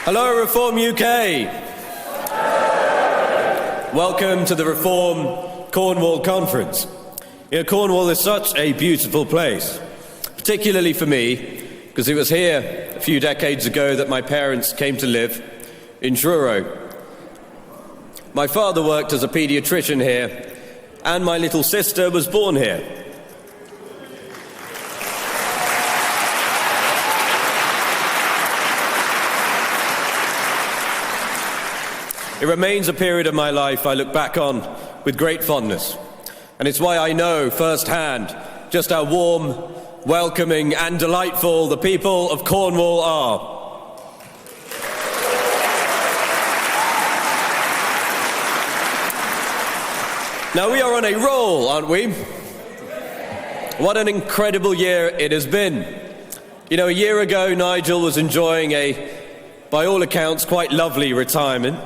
Hello, Reform UK. Welcome to the Reform Cornwall Conference. Cornwall is such a beautiful place, particularly for me, because it was here a few decades ago that my parents came to live in Truro. My father worked as a paediatrician here, and my little sister was born here. It remains a period of my life I look back on with great fondness, and it's why I know firsthand just how warm, welcoming and delightful the people of Cornwall are. Now we are on a roll, aren't we? What an incredible year it has been. A year ago Nigel was enjoying a, by all accounts, quite lovely retirement.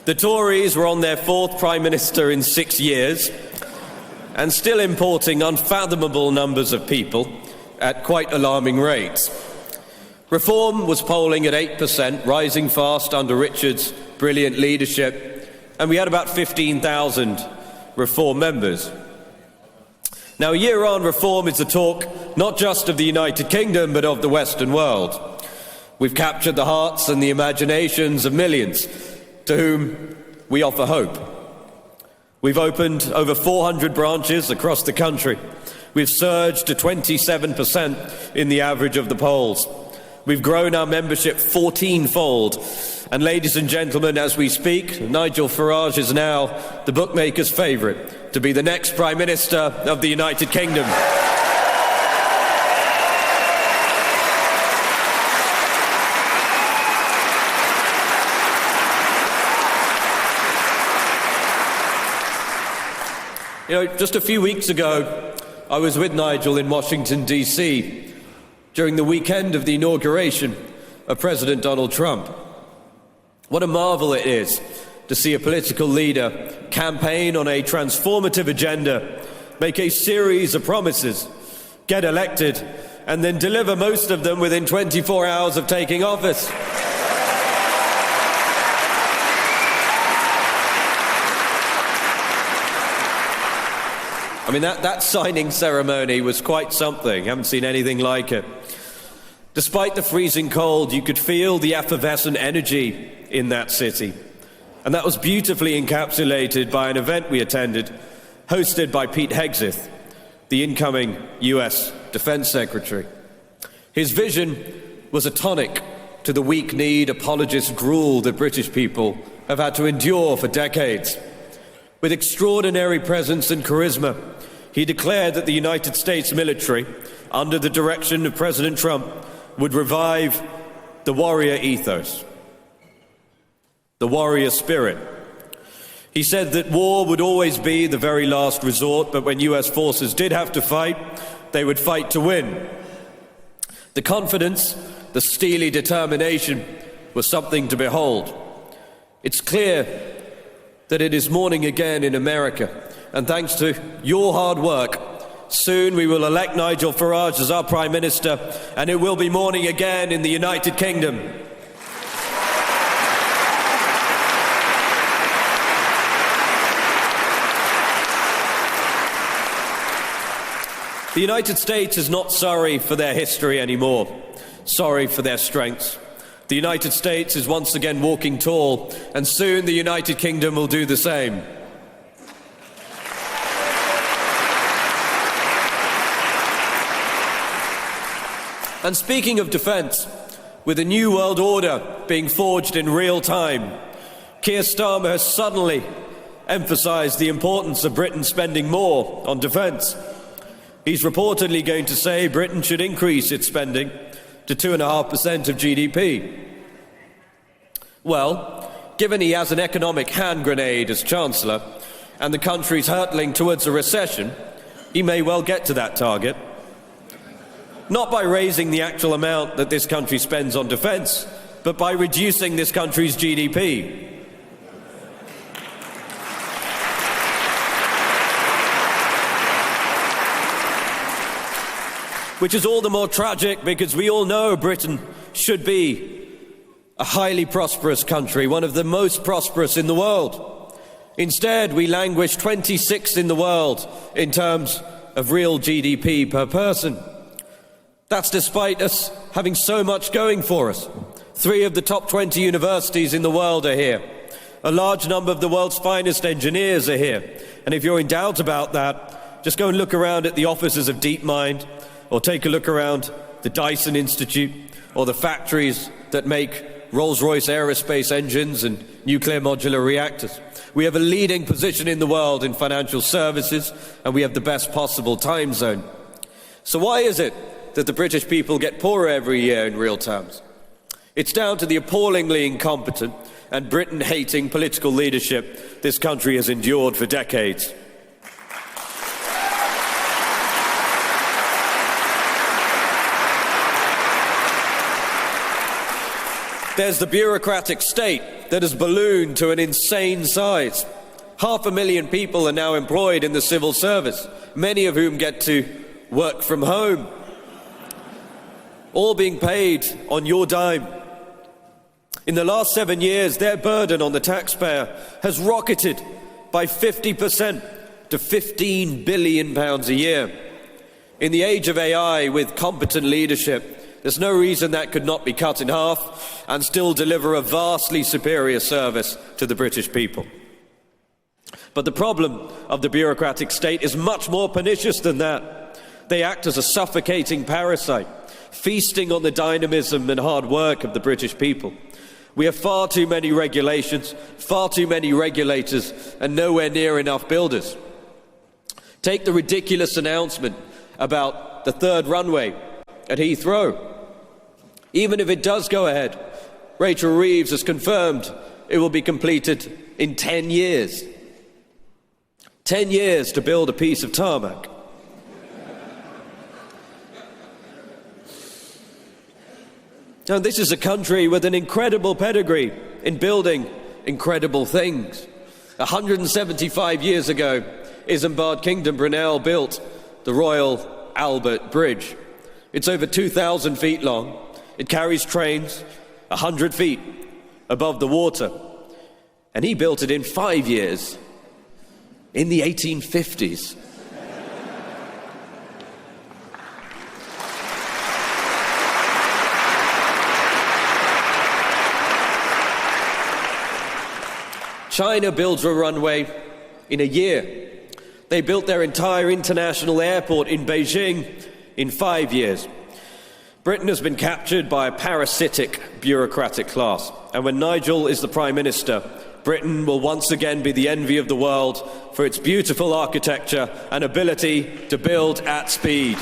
The Tories were on their fourth Prime Minister in 6 years and still importing unfathomable numbers of people at quite alarming rates. Reform was polling at 8%, rising fast under Richard's brilliant leadership, and we had about 15,000 Reform members. Now, a year on, Reform is the talk not just of the United Kingdom but of the Western world. We've captured the hearts and the imaginations of millions to whom we offer hope. We've opened over 400 branches across the country. We've surged to 27% in the average of the polls. We've grown our membership 14-fold. And ladies and gentlemen, as we speak, Nigel Farage is now the bookmaker's favourite to be the next Prime Minister of the United Kingdom. Just a few weeks ago, I was with Nigel in Washington, D.C. during the weekend of the inauguration of President Donald Trump. What a marvel it is to see a political leader campaign on a transformative agenda, make a series of promises, get elected, and then deliver most of them within 24 hours of taking office. That signing ceremony was quite something. Haven't seen anything like it. Despite the freezing cold, you could feel the effervescent energy in that city. And that was beautifully encapsulated by an event we attended, hosted by Pete Hegseth, the incoming US Defense Secretary. His vision was a tonic to the weak-kneed apologist gruel that British people have had to endure for decades. With extraordinary presence and charisma, he declared that the United States military, under the direction of President Trump, would revive the warrior ethos, the warrior spirit. He said that war would always be the very last resort, but when US forces did have to fight, they would fight to win. The confidence, the steely determination was something to behold. It's clear that it is morning again in America, and thanks to your hard work, soon we will elect Nigel Farage as our Prime Minister, and it will be morning again in the United Kingdom. The United States is not sorry for their history anymore, sorry for their strengths. The United States is once again walking tall, and soon the United Kingdom will do the same. And speaking of defence, with a new world order being forged in real time, Keir Starmer has suddenly emphasised the importance of Britain spending more on defence. He's reportedly going to say Britain should increase its spending to 2.5% of GDP. Well, given he has an economic hand grenade as Chancellor and the country's hurtling towards a recession, he may well get to that target. Not by raising the actual amount that this country spends on defence, but by reducing this country's GDP. Which is all the more tragic because we all know Britain should be a highly prosperous country, one of the most prosperous in the world. Instead, we languish 26th in the world in terms of real GDP per person. That's despite us having so much going for us. 3 of the top 20 universities in the world are here. A large number of the world's finest engineers are here. And if you're in doubt about that, just go and look around at the offices of DeepMind, or take a look around the Dyson Institute, or the factories that make Rolls-Royce aerospace engines and nuclear modular reactors. We have a leading position in the world in financial services, and we have the best possible time zone. So why is it that the British people get poorer every year in real terms? It's down to the appallingly incompetent and Britain-hating political leadership this country has endured for decades. There's the bureaucratic state that has ballooned to an insane size. 500,000 people are now employed in the civil service, many of whom get to work from home, all being paid on your dime. In the last 7 years, their burden on the taxpayer has rocketed by 50% to £15 billion a year. In the age of AI, with competent leadership, there's no reason that could not be cut in half and still deliver a vastly superior service to the British people. But the problem of the bureaucratic state is much more pernicious than that. They act as a suffocating parasite, feasting on the dynamism and hard work of the British people. We have far too many regulations, far too many regulators, and nowhere near enough builders. Take the ridiculous announcement about the 3rd runway at Heathrow. Even if it does go ahead, Rachel Reeves has confirmed it will be completed in 10 years. 10 years to build a piece of tarmac. Now, this is a country with an incredible pedigree in building incredible things. 175 years ago, Isambard Kingdom Brunel built the Royal Albert Bridge. It's over 2,000 feet long. It carries trains 100 feet above the water. And he built it in 5 years, in the 1850s. China builds a runway in a year. They built their entire international airport in Beijing in 5 years. Britain has been captured by a parasitic bureaucratic class, and when Nigel is the Prime Minister, Britain will once again be the envy of the world for its beautiful architecture and ability to build at speed.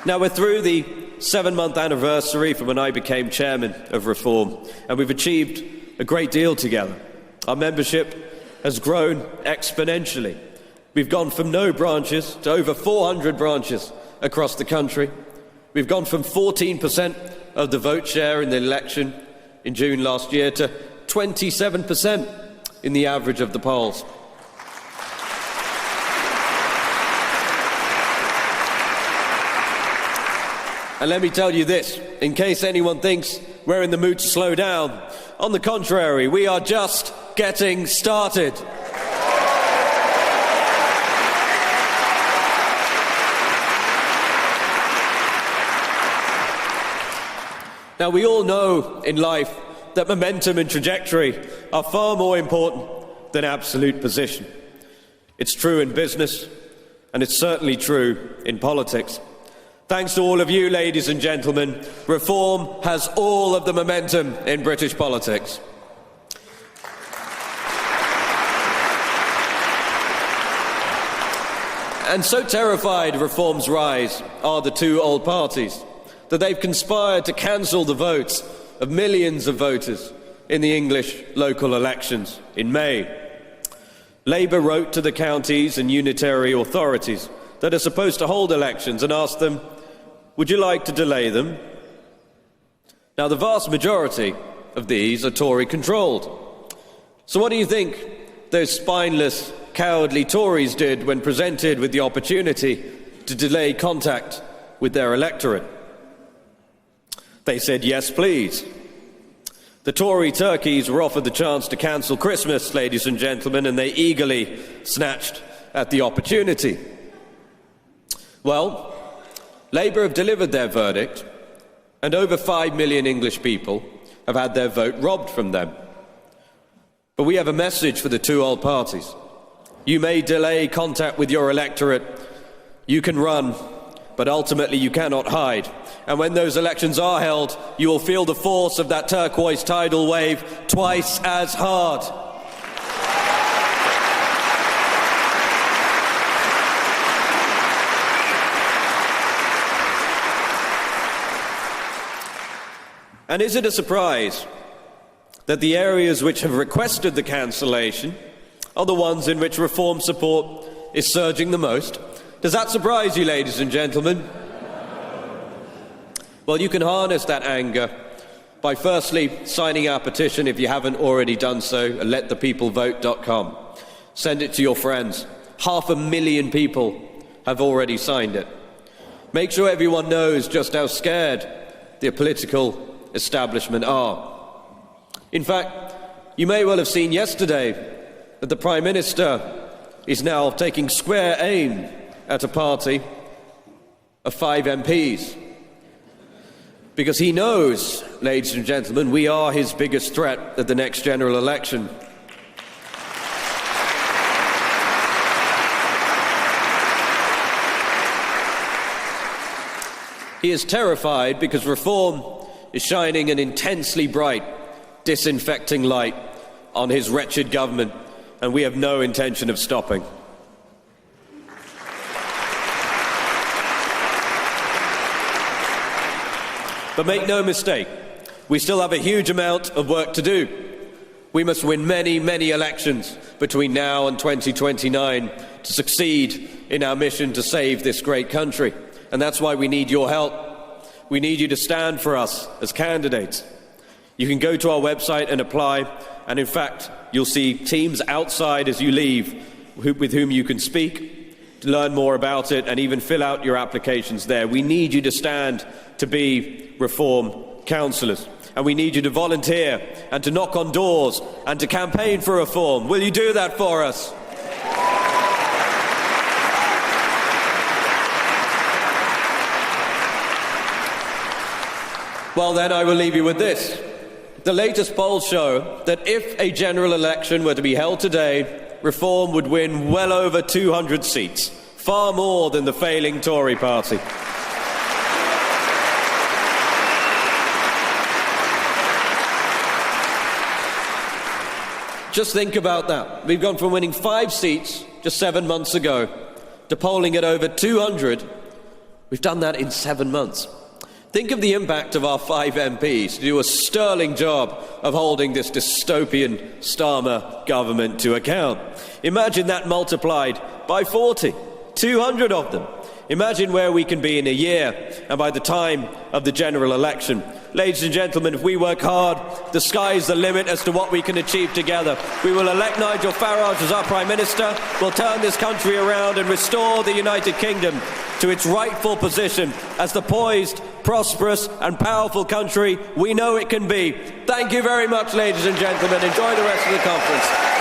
Now, we're through the 7-month anniversary from when I became chairman of Reform, and we've achieved a great deal together. Our membership has grown exponentially. We've gone from no branches to over 400 branches across the country. We've gone from 14% of the vote share in the election in June last year to 27% in the average of the polls. And let me tell you this, in case anyone thinks we're in the mood to slow down, on the contrary, we are just getting started. Now, we all know in life that momentum and trajectory are far more important than absolute position. It's true in business, and it's certainly true in politics. Thanks to all of you, ladies and gentlemen, Reform has all of the momentum in British politics. And so terrified of Reform's rise are the two old parties that they've conspired to cancel the votes of millions of voters in the English local elections in May. Labour wrote to the counties and unitary authorities that are supposed to hold elections and asked them, would you like to delay them? Now, the vast majority of these are Tory-controlled. So what do you think those spineless cowardly Tories did when presented with the opportunity to delay contact with their electorate. They said, yes, please. The Tory turkeys were offered the chance to cancel Christmas, ladies and gentlemen, and they eagerly snatched at the opportunity. Well, Labour have delivered their verdict, and over 5 million English people have had their vote robbed from them. But we have a message for the two old parties. You may delay contact with your electorate, you can run, but ultimately you cannot hide. And when those elections are held, you will feel the force of that turquoise tidal wave twice as hard. And is it a surprise that the areas which have requested the cancellation are the ones in which reform support is surging the most? Does that surprise you, ladies and gentlemen? Well, you can harness that anger by firstly signing our petition if you haven't already done so at letthepeoplevote.com. Send it to your friends. 500,000 people have already signed it. Make sure everyone knows just how scared the political establishment are. In fact, you may well have seen yesterday that the Prime Minister is now taking square aim at a party of 5 MPs. Because he knows, ladies and gentlemen, we are his biggest threat at the next general election. He is terrified because reform is shining an intensely bright, disinfecting light on his wretched government, and we have no intention of stopping. But make no mistake, we still have a huge amount of work to do. We must win many, many elections between now and 2029 to succeed in our mission to save this great country. And that's why we need your help. We need you to stand for us as candidates. You can go to our website and apply, and in fact, you'll see teams outside as you leave with whom you can speak, to learn more about it, and even fill out your applications there. We need you to stand to be reform councillors, and we need you to volunteer and to knock on doors and to campaign for reform. Will you do that for us? Well, then I will leave you with this. The latest polls show that if a general election were to be held today, Reform would win well over 200 seats, far more than the failing Tory party. Just think about that. We've gone from winning 5 seats just 7 months ago to polling at over 200. We've done that in 7 months. Think of the impact of our 5 MPs to do a sterling job of holding this dystopian Starmer government to account. Imagine that multiplied by 40, 200 of them. Imagine where we can be in a year and by the time of the general election. Ladies and gentlemen, if we work hard, the sky is the limit as to what we can achieve together. We will elect Nigel Farage as our Prime Minister, we'll turn this country around and restore the United Kingdom to its rightful position as the poised, prosperous and powerful country we know it can be. Thank you very much, ladies and gentlemen. Enjoy the rest of the conference.